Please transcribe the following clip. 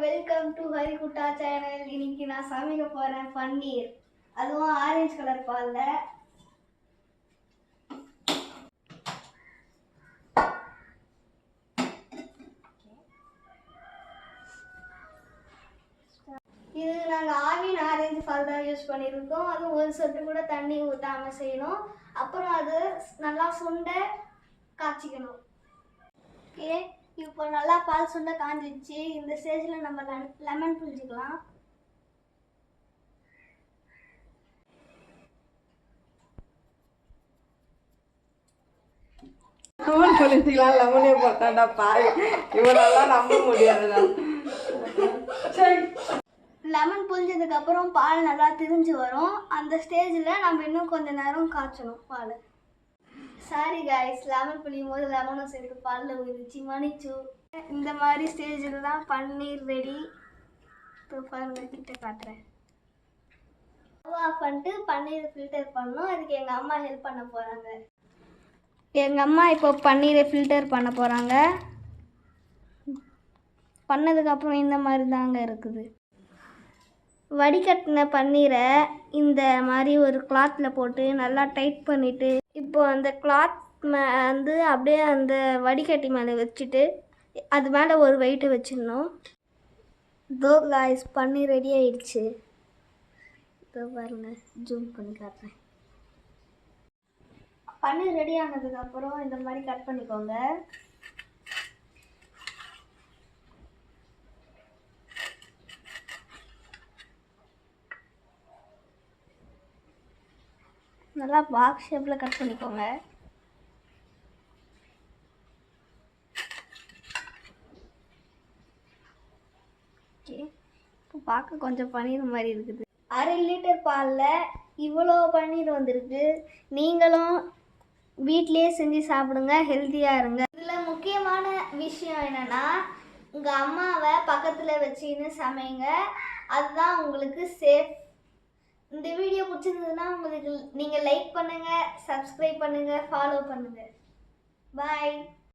Welcome to ஹரிகுட்டா channel. இன்னைக்கு நான் சமைக்க போறேன் பன்னீர், அதுவும் ஆரஞ்சு கலர் பால்ல. இது நாங்கள் ஆவின் ஆரஞ்சு பால் தான் யூஸ் பண்ணியிருக்கோம். அதுவும் ஒரு சொட்டு கூட தண்ணி ஊற்றாமல் செய்யணும். அப்புறம் அது நல்லா சுண்டை காய்ச்சிக்கணும். ஓகே, இப்போ நல்லா பால் சுண்டை காஞ்சிடுச்சு. இந்த ஸ்டேஜில் நம்ம லெமன் புழிஞ்சிக்கலாம். லெமன் புழிஞ்சிக்கலாம். லெமனே போட்டாண்டா பாய், இவனெல்லாம் நம்ப முடியாதுதான். லெமன் புழிஞ்சதுக்கு அப்புறம் பால் நல்லா திரிஞ்சு வரும். அந்த ஸ்டேஜில் நம்ம இன்னும் கொஞ்சம் நேரம் காய்ச்சணும் பால். சாரி காய்ஸ், லெமன் புளியும் போது லெமனும் சேர்த்து பாலில் ஊறிச்சு, மன்னிச்சு. இந்த மாதிரி ஸ்டேஜில் தான் பன்னீர் ரெடி. இப்போ பாருங்க, கிட்ட காட்டுறேன். ஆஃப் பண்ணிட்டு பன்னீரை ஃபில்டர் பண்ணணும். அதுக்கு எங்கள் அம்மா ஹெல்ப் பண்ண போகிறாங்க. எங்கள் அம்மா இப்போ பன்னீரை ஃபில்டர் பண்ண போகிறாங்க. பண்ணதுக்கப்புறம் இந்த மாதிரி தாங்க இருக்குது. வடிகட்டின பன்னீரை இந்த மாதிரி ஒரு கிளாத்தில் போட்டு நல்லா டைட் பண்ணிவிட்டு, இப்போ அந்த கிளாத் வந்து அப்படியே அந்த வடிகட்டி மேலே வச்சுட்டு அது மேலே ஒரு வெயிட்டு வச்சிடணும். தோ காய்ஸ், பன்னீர் ரெடி ஆயிடுச்சு. இதோ பாருங்க, ஜூம் பண்ணி காட்டுறேன். பன்னீர் ரெடி ஆனதுக்கப்புறம் இந்த மாதிரி கட் பண்ணிக்கோங்க. நல்லா பாக்ஸ் ஷேப்பில் கட் பண்ணிக்கோங்க. ஓகே, இப்போ பார்க்க கொஞ்சம் பன்னீர் மாதிரி இருக்குது. 1/2 லிட்டர் பாலில் இவ்வளோ பன்னீர் வந்திருக்கு. நீங்களும் வீட்டிலே செஞ்சு சாப்பிடுங்க, ஹெல்த்தியாக இருங்க. இதில் முக்கியமான விஷயம் என்னென்னா, உங்கள் அம்மாவை பக்கத்தில் வச்சுன்னு சமைங்க. அதுதான் உங்களுக்கு சேஃப். இந்த வீடியோ பிடிச்சிருந்ததுன்னா உங்களுக்கு நீங்கள் லைக் பண்ணுங்கள், சப்ஸ்கிரைப் பண்ணுங்கள், ஃபாலோ பண்ணுங்கள். பாய்.